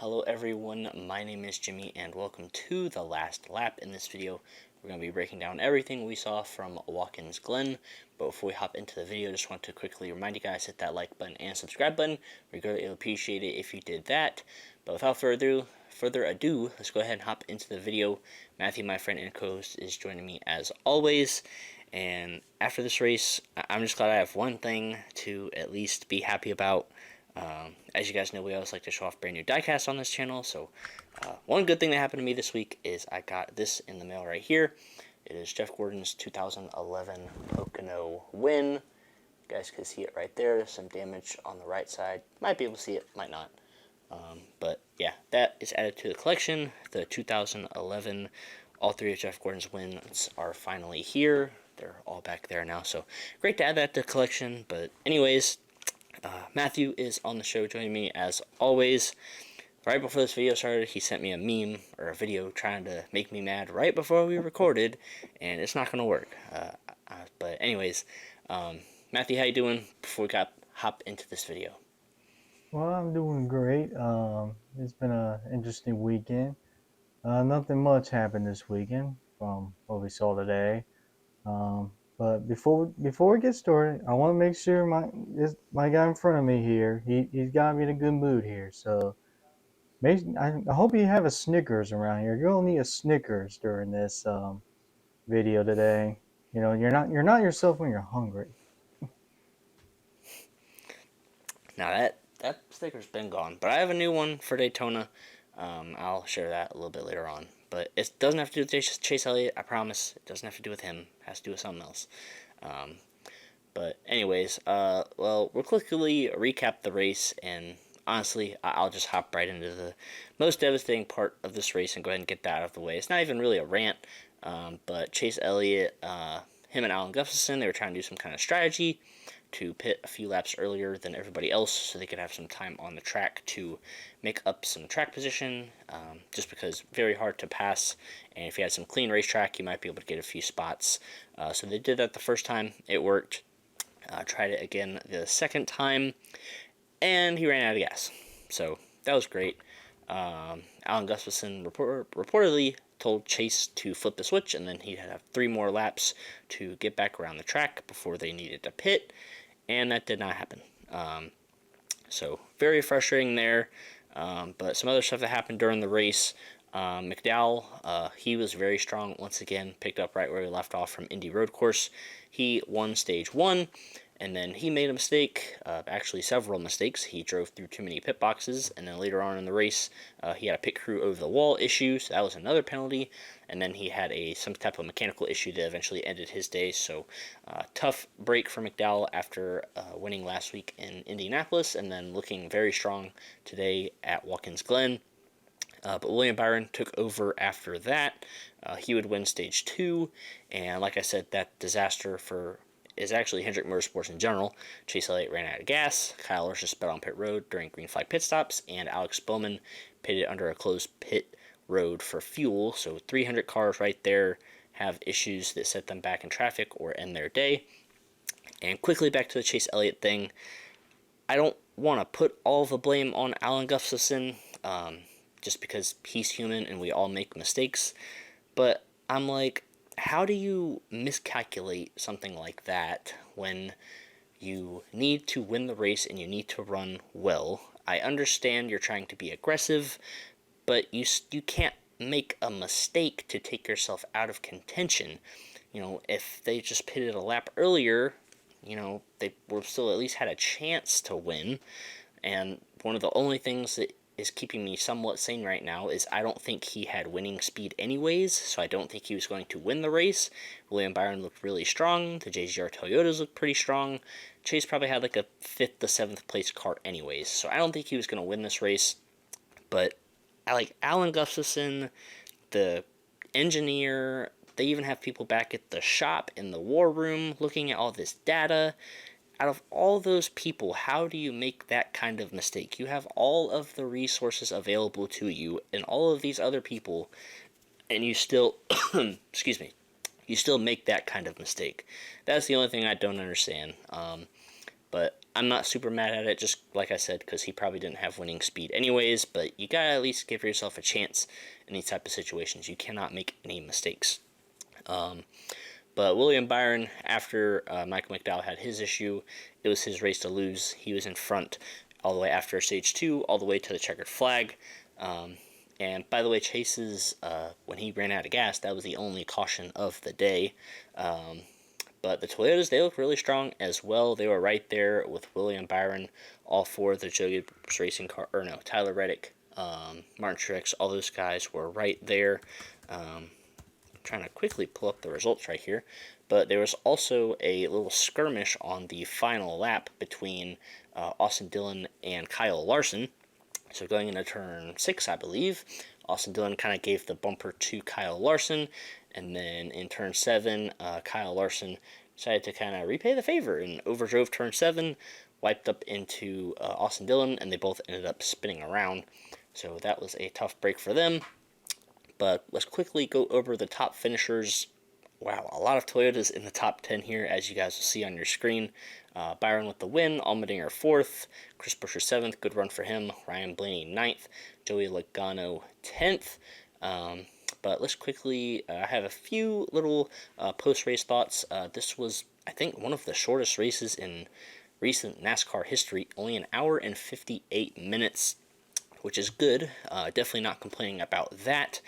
Hello everyone, my name is Jimmy and welcome to the last lap. In this video, we're going to be breaking down everything we saw from Watkins Glen. But before we hop into the video, just want to quickly remind you guys, hit that like button and subscribe button. We greatly appreciate it if you did that. But without further ado, let's go ahead and hop into the video. Matthew, my friend and co-host, is joining me as always. And after this race, I'm just glad I have one thing to at least be happy about. As you guys know, we always like to show off brand new diecasts on this channel, so one good thing that happened to me this week is I got this in the mail right here. It is Jeff Gordon's 2011 Pocono win. You guys can see it right there. There's some damage on the right side. Might be able to see it, might not. But yeah, that is added to the collection. The 2011, all three of Jeff Gordon's wins are finally here. They're all back there now, so great to add that to the collection. But anyways, Matthew is on the show joining me as always. Right before this video started, he sent me a meme or a video trying to make me mad right before we recorded, and it's not going to work. But anyways, Matthew, how you doing before we hop into this video? Well, I'm doing great. It's been an interesting weekend. Nothing much happened this weekend from what we saw today. But before we get started, I want to make sure my guy in front of me here, he's got me in a good mood here. So I hope you have a Snickers around here. You're gonna need a Snickers during this video today. You know, you're not yourself when you're hungry. Now that sticker's been gone, but I have a new one for Daytona. I'll share that a little bit later on. But it doesn't have to do with Chase Elliott, I promise. It doesn't have to do with him. It has to do with something else. But anyways, well, we'll quickly recap the race, and honestly, I'll just hop right into the most devastating part of this race and go ahead and get that out of the way. It's not even really a rant, but Chase Elliott, him and Alan Gustafson, they were trying to do some kind of strategy to pit a few laps earlier than everybody else so they could have some time on the track to make up some track position, just because very hard to pass, and if you had some clean racetrack, you might be able to get a few spots. So they did that the first time. It worked. Tried it again the second time, and he ran out of gas. So that was great. Alan Gustafson reportedly told Chase to flip the switch, and then he'd have 3 more laps to get back around the track before they needed to pit, and that did not happen. So very frustrating there. But some other stuff that happened during the race. McDowell, he was very strong once again, picked up right where he left off from Indy Road Course. He won stage 1, and then he made a mistake, actually several mistakes. He drove through too many pit boxes, and then later on in the race, he had a pit crew over the wall issue, so that was another penalty. And then he had some type of mechanical issue that eventually ended his day. So tough break for McDowell after winning last week in Indianapolis, and then looking very strong today at Watkins Glen. But William Byron took over after that. He would win stage 2, and like I said, that disaster is actually Hendrick Motorsports in general. Chase Elliott ran out of gas, Kyle Larson sped on pit road during green flag pit stops, and Alex Bowman pitted under a closed pit road for fuel. So 300 cars right there have issues that set them back in traffic or end their day. And quickly back to the Chase Elliott thing. I don't want to put all the blame on Alan Gustafson, just because he's human and we all make mistakes. But I'm like, how do you miscalculate something like that when you need to win the race and you need to run well? I understand you're trying to be aggressive, but you can't make a mistake to take yourself out of contention. You know, if they just pitted a lap earlier, you know, they would still at least had a chance to win. And one of the only things that is keeping me somewhat sane right now is I don't think he had winning speed anyways, so I don't think he was going to win the race. William Byron looked really strong. The JGR Toyotas looked pretty strong. Chase probably had like a 5th to 7th place car anyways, so I don't think he was going to win this race. But I like Alan Gustafson, the engineer. They even have people back at the shop in the war room looking at all this data. Out of all those people, how do you make that kind of mistake? You have all of the resources available to you and all of these other people, and you still, excuse me, you still make that kind of mistake. That's the only thing I don't understand. But I'm not super mad at it, just like I said, because he probably didn't have winning speed anyways. But you gotta at least give yourself a chance in these type of situations. You cannot make any mistakes. But William Byron, after Michael McDowell had his issue, it was his race to lose. He was in front all the way after stage 2, all the way to the checkered flag. And by the way, Chase's, when he ran out of gas, that was the only caution of the day. But the Toyotas, they look really strong as well. They were right there with William Byron, all four of the Joe Gibbs racing car, or no, Tyler Reddick, Martin Truex, all those guys were right there. I'm trying to quickly pull up the results right here. But there was also a little skirmish on the final lap between Austin Dillon and Kyle Larson. So going into turn 6, I believe, Austin Dillon kind of gave the bumper to Kyle Larson. And then in turn 7, Kyle Larson decided to kind of repay the favor and overdrove turn 7, wiped up into Austin Dillon, and they both ended up spinning around. So that was a tough break for them. But let's quickly go over the top finishers. Wow, a lot of Toyotas in the top 10 here, as you guys will see on your screen. Byron with the win, Allmendinger 4th, Chris Buescher 7th, good run for him, Ryan Blaney 9th, Joey Logano 10th. But let's quickly, I have a few little post-race thoughts. This was, I think, one of the shortest races in recent NASCAR history, only an hour and 58 minutes, which is good. Definitely not complaining about that.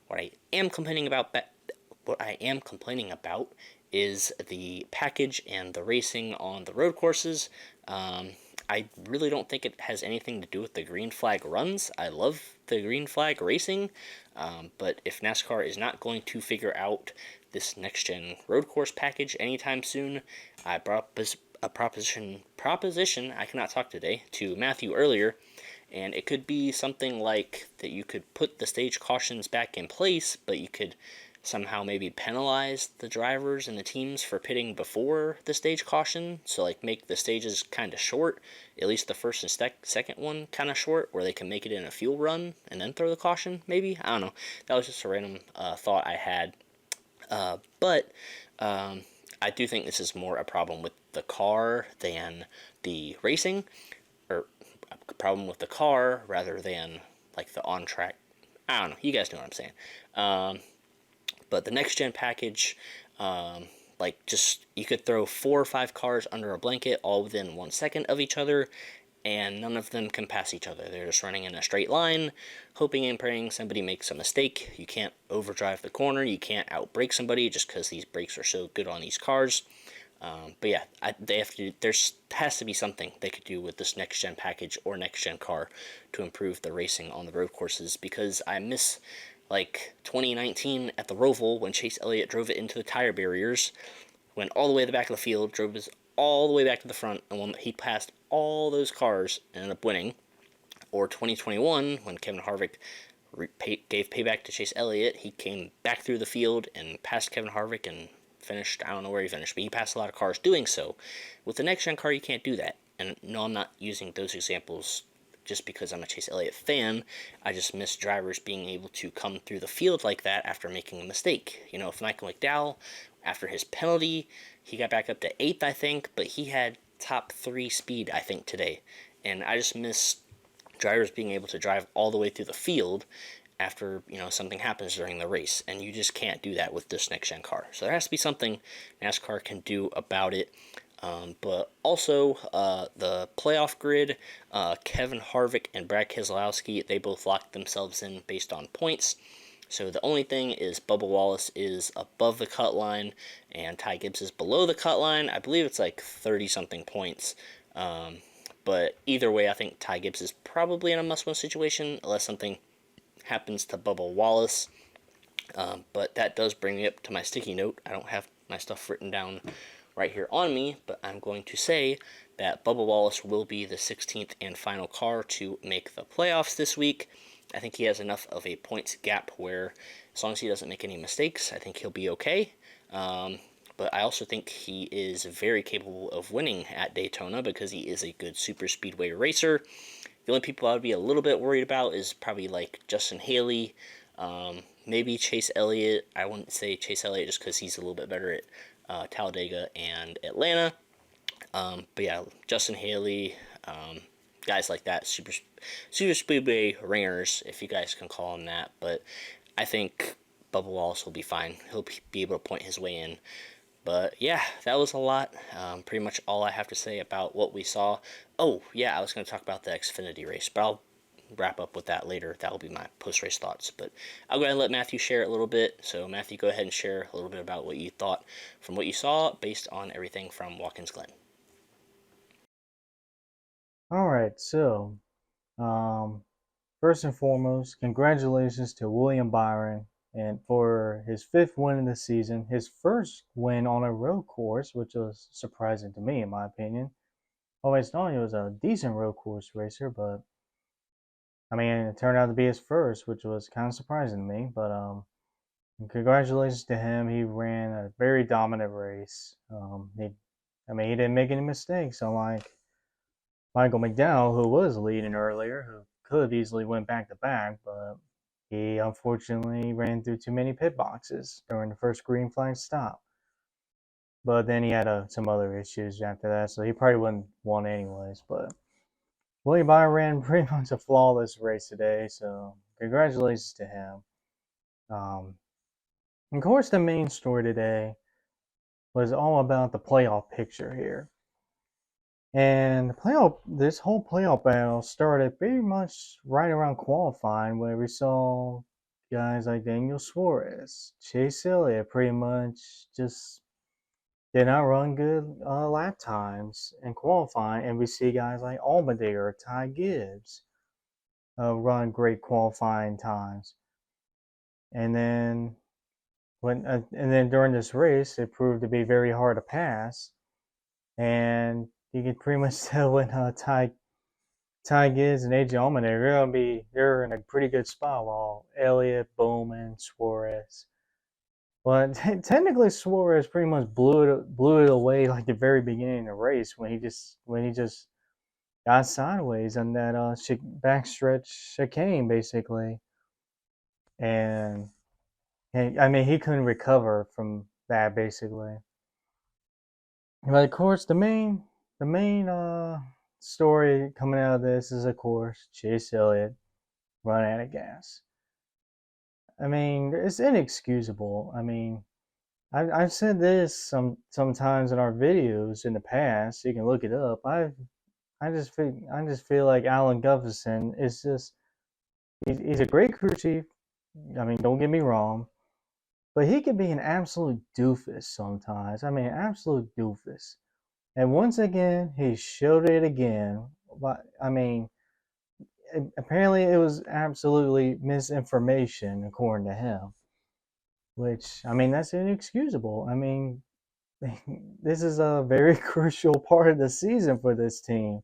What I am complaining about is the package and the racing on the road courses. I really don't think it has anything to do with the green flag runs. I love the green flag racing, but if NASCAR is not going to figure out this next-gen road course package anytime soon, I brought up a proposition, I cannot talk today, to Matthew earlier, and it could be something like that you could put the stage cautions back in place, but you could somehow maybe penalize the drivers and the teams for pitting before the stage caution. So like make the stages kind of short, at least the first and second one kind of short, where they can make it in a fuel run and then throw the caution, maybe. I don't know. That was just a random thought I had. But I do think this is more a problem with the car than the racing, or a problem with the car rather than like the on-track. I don't know. You guys know what I'm saying. But the next gen package, just you could throw 4 or 5 cars under a blanket all within 1 second of each other, and none of them can pass each other. They're just running in a straight line, hoping and praying somebody makes a mistake. You can't overdrive the corner. You can't outbrake somebody just because these brakes are so good on these cars. But yeah, they have to. There has to be something they could do with this next gen package or next gen car to improve the racing on the road courses, because I miss like 2019 at the Roval when Chase Elliott drove it into the tire barriers, went all the way to the back of the field, drove us all the way back to the front, and when he passed all those cars and ended up winning. Or 2021 when Kevin Harvick gave payback to Chase Elliott, he came back through the field and passed Kevin Harvick and finished, I don't know where he finished, but he passed a lot of cars doing so. With the next gen car, you can't do that. And no, I'm not using those examples just because I'm a Chase Elliott fan. I just miss drivers being able to come through the field like that after making a mistake. You know, if Michael McDowell, after his penalty, he got back up to 8th, I think, but he had top 3 speed, I think, today. And I just miss drivers being able to drive all the way through the field after, you know, something happens during the race. And you just can't do that with this next-gen car. So there has to be something NASCAR can do about it. But also, the playoff grid, Kevin Harvick and Brad Keselowski, they both locked themselves in based on points. So the only thing is Bubba Wallace is above the cut line and Ty Gibbs is below the cut line. I believe it's like 30-something points. But either way, I think Ty Gibbs is probably in a must-win situation unless something happens to Bubba Wallace. But that does bring me up to my sticky note. I don't have my stuff written down right here on me, but I'm going to say that Bubba Wallace will be the 16th and final car to make the playoffs this week. I think he has enough of a points gap where, as long as he doesn't make any mistakes, I think he'll be okay. But I also think he is very capable of winning at Daytona because he is a good super speedway racer. The only people I would be a little bit worried about is probably like Justin Haley, maybe Chase Elliott. I wouldn't say Chase Elliott just because he's a little bit better at Talladega and Atlanta. But yeah, Justin Haley, guys like that, super speedway ringers, if you guys can call them that. But I think Bubba Wallace will be fine. He'll be able to point his way in. But yeah, that was a lot. Pretty much all I have to say about what we saw. Oh yeah, I was going to talk about the Xfinity race, but I'll wrap up with that later. That will be my post race thoughts. But I'll go ahead and let Matthew share a little bit. So Matthew, go ahead and share a little bit about what you thought from what you saw based on everything from Watkins Glen. All right, so um, first and foremost, congratulations to William Byron and for his fifth win in the season, his first win on a road course, which was surprising to me in my opinion. Always known he was a decent road course racer, but I mean it turned out to be his first, which was kind of surprising to me. But congratulations to him. He ran a very dominant race. He didn't make any mistakes, unlike Michael McDowell, who was leading earlier, who could have easily went back to back, but he unfortunately ran through too many pit boxes during the first green flag stop. But then he had some other issues after that, so he probably wouldn't won anyways. But William Byron ran pretty much a flawless race today, so congratulations to him. Um, of course, the main story today was all about the playoff picture here. And this whole playoff battle started pretty much right around qualifying, where we saw guys like Daniel Suarez, Chase Elliott, pretty much just did not run good lap times in qualifying, and we see guys like Allmendinger, Ty Gibbs, run great qualifying times, and then during this race, it proved to be very hard to pass, and you can pretty much tell when Ty Gibbs and AJ Allman, they're in a pretty good spot while Elliott, Bowman, Suarez. Well, technically Suarez pretty much blew it away like the very beginning of the race when he just got sideways on that backstretch chicane basically, and, I mean he couldn't recover from that basically. But of course the main story coming out of this is of course Chase Elliott run out of gas. I mean, it's inexcusable. I mean, I've said this sometimes in our videos in the past. You can look it up. I just feel like Alan Gustafson is just he's a great crew chief. I mean, don't get me wrong, but he can be an absolute doofus sometimes. I mean, absolute doofus. And once again, he showed it again. But I mean, apparently it was absolutely misinformation according to him. Which I mean, that's inexcusable. I mean, this is a very crucial part of the season for this team.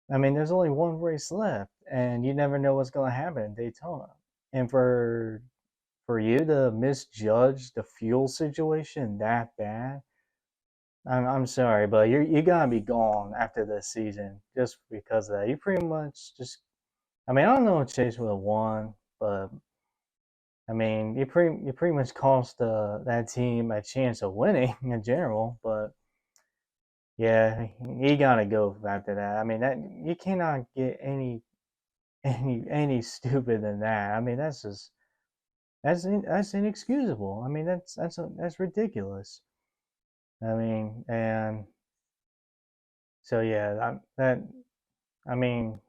I mean, there's only one race left, and you never know what's going to happen in Daytona. And for you to misjudge the fuel situation that bad, I'm sorry, but you gotta be gone after this season just because of that. You pretty much just, I mean, I don't know if Chase would have won, but I mean, you pretty much cost that team a chance of winning in general. But yeah, he gotta go after that. I mean, that you cannot get any stupid than that. I mean, that's inexcusable. I mean, that's ridiculous. I mean, and so yeah, that I mean,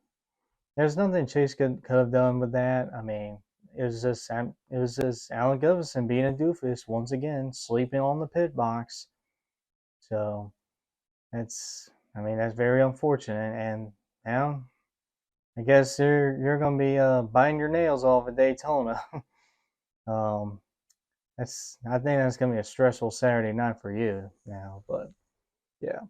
there's nothing Chase could have done with that. I mean, it was just Alan Gustafson being a doofus once again, sleeping on the pit box. So I mean that's very unfortunate. And now I guess you're gonna be biting your nails off at Daytona. um, I think that's gonna be a stressful Saturday night for you now. But yeah.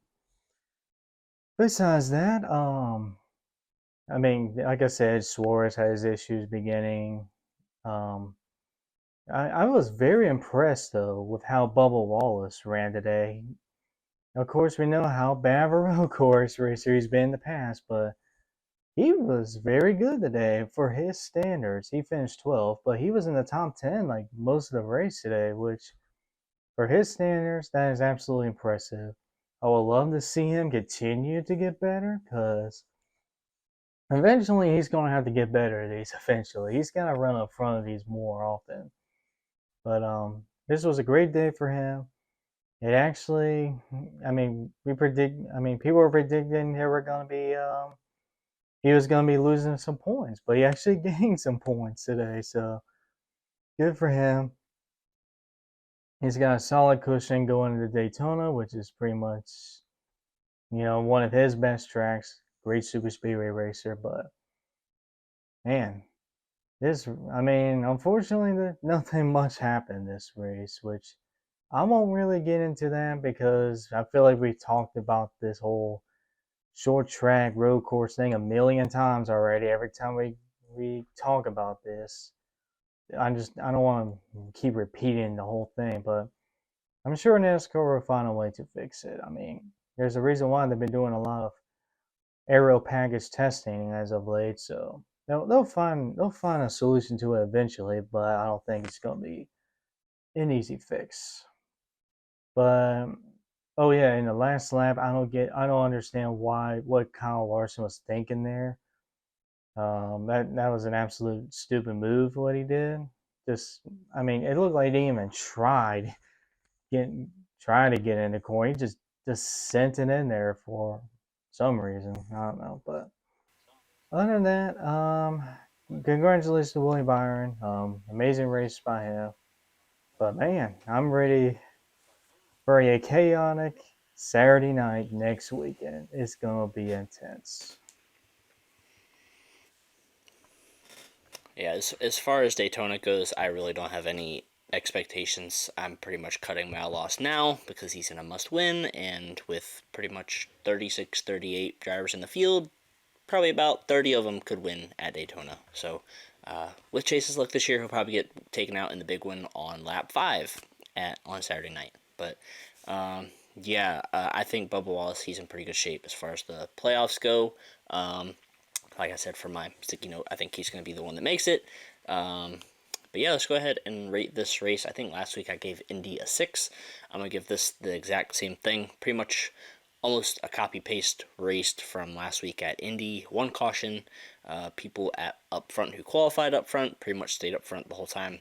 Besides that, I mean, like I said, Suarez had his issues beginning. Um, I was very impressed though with how Bubba Wallace ran today. Of course, we know how bad of a road course racer he's been in the past, but he was very good today for his standards. He finished 12th, but he was in the top 10 like most of the race today, which for his standards, that is absolutely impressive. I would love to see him continue to get better because eventually he's going to have to get better at these. Eventually, he's got to run up front of these more often. But this was a great day for him. It actually, I mean, people were predicting they were going to be, he was going to be losing some points, but he actually gained some points today. So good for him. He's got a solid cushion going into Daytona, which is pretty much, one of his best tracks. Great super speedway racer, but man, unfortunately, nothing much happened this race, which I won't really get into that because I feel like we talked about this whole short track road course thing a million times already. Every time we talk about this, I don't want to keep repeating the whole thing, but I'm sure NASCAR will find a way to fix it. I mean, there's a reason why they've been doing a lot of aero package testing as of late, so they'll find a solution to it eventually, but I don't think it's gonna be an easy fix. But oh yeah, in the last lap, I don't understand what Kyle Larson was thinking there. That was an absolute stupid move what he did. Just it looked like he didn't even get try to get in the corner. He just sent it in there for some reason. I don't know, but other than that, congratulations to Willie Byron. Amazing race by him. But man, I'm ready for a chaotic Saturday night next weekend. It's gonna be intense. Yeah, as far as Daytona goes, I really don't have any expectations. I'm pretty much cutting my loss now because he's in a must win, and with pretty much 36, 38 drivers in the field, probably about 30 of them could win at Daytona. So, with Chase's luck this year, he'll probably get taken out in the big one on lap 5 on Saturday night. But, yeah, I think Bubba Wallace, he's in pretty good shape as far as the playoffs go. Like I said, for my sticky note, I think he's going to be the one that makes it. But yeah, let's go ahead and rate this race. I think last week I gave Indy a 6. I'm going to give this the exact same thing. Pretty much almost a copy paste race from last week at Indy. One caution. People at up front who qualified up front pretty much stayed up front the whole time.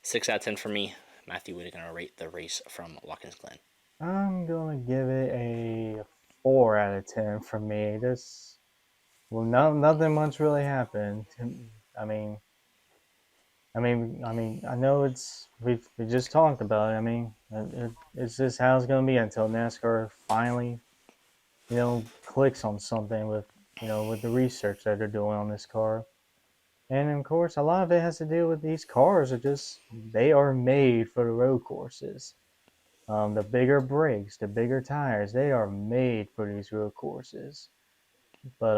6 out of 10 for me. Matthew, what are you going to rate the race from Watkins Glen? I'm gonna give it a 4 out of 10 for me. Nothing much really happened. I mean, I know we just talked about it. It's just how it's gonna be until NASCAR finally, clicks on something with the research that they're doing on this car. And of course, a lot of it has to do with these cars they are made for the road courses. The bigger brakes, the bigger tires, they are made for these road courses. But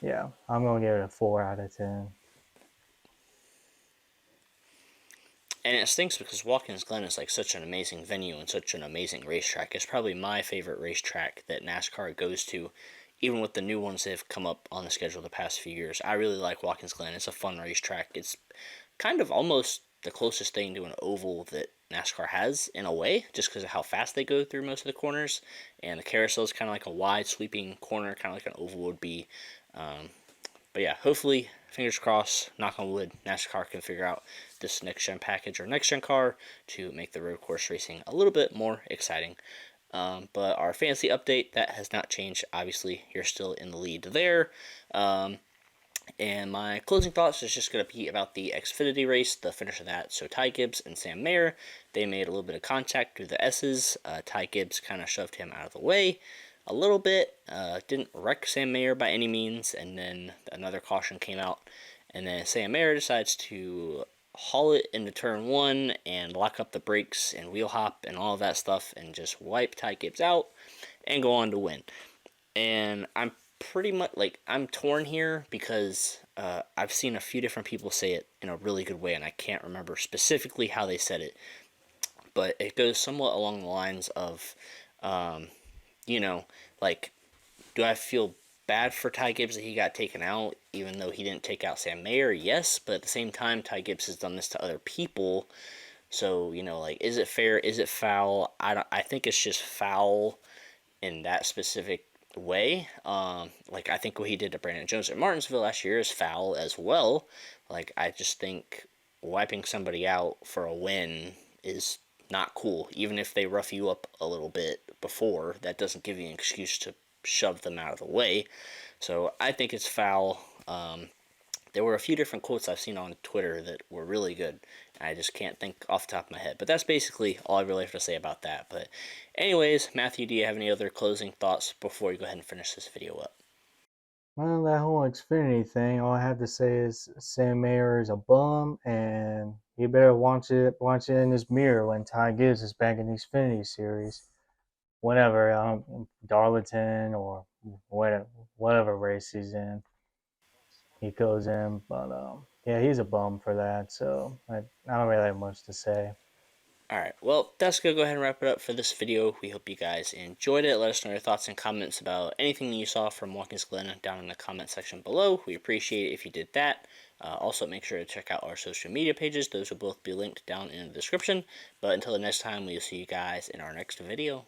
yeah, I'm gonna give it a 4 out of 10. And it stinks because Watkins Glen is like such an amazing venue and such an amazing racetrack. It's probably my favorite racetrack that NASCAR goes to, even with the new ones that have come up on the schedule the past few years. I really like Watkins Glen. It's a fun racetrack. It's kind of almost the closest thing to an oval that NASCAR has in a way, just because of how fast they go through most of the corners. And the carousel is kind of like a wide sweeping corner, kind of like an oval would be. Um, but yeah, hopefully, fingers crossed, knock on wood, NASCAR can figure out this next gen package or next gen car to make the road course racing a little bit more exciting. But our fantasy update, that has not changed. Obviously, you're still in the lead there. And my closing thoughts is just going to be about the Xfinity race, the finish of that. So Ty Gibbs and Sam Mayer, they made a little bit of contact through the S's. Ty Gibbs kind of shoved him out of the way a little bit. Didn't wreck Sam Mayer by any means. And then another caution came out. And then Sam Mayer decides to haul it into turn 1 and lock up the brakes and wheel hop and all of that stuff and just wipe Ty Gibbs out and go on to win. And I'm pretty much like I'm torn here because I've seen a few different people say it in a really good way, and I can't remember specifically how they said it, but it goes somewhat along the lines of, um, you know, like, do I feel bad for Ty Gibbs that he got taken out, even though he didn't take out Sam Mayer? Yes, but at the same time, Ty Gibbs has done this to other people, so like, is it fair? Is it foul? I think it's just foul. in that specific way. Like I think what he did to Brandon Jones at Martinsville last year is foul as well. Like I just think wiping somebody out for a win is not cool. Even if they rough you up a little bit before, that doesn't give you an excuse to shove them out of the way. So I think it's foul. There were a few different quotes I've seen on Twitter that were really good. I just can't think off the top of my head. But that's basically all I really have to say about that. But anyways, Matthew, do you have any other closing thoughts before you go ahead and finish this video up? Well, that whole Xfinity thing, all I have to say is Sam Mayer is a bum, and he better watch it in his mirror when Ty Gibbs is back in the Xfinity series. Whatever, Darlington or whatever race he's in, he goes in. But yeah, he's a bum for that. So I don't really have much to say. Alright, well, that's going to go ahead and wrap it up for this video. We hope you guys enjoyed it. Let us know your thoughts and comments about anything you saw from Watkins Glen down in the comment section below. We appreciate it if you did that. Also, make sure to check out our social media pages. Those will both be linked down in the description. But until the next time, we'll see you guys in our next video.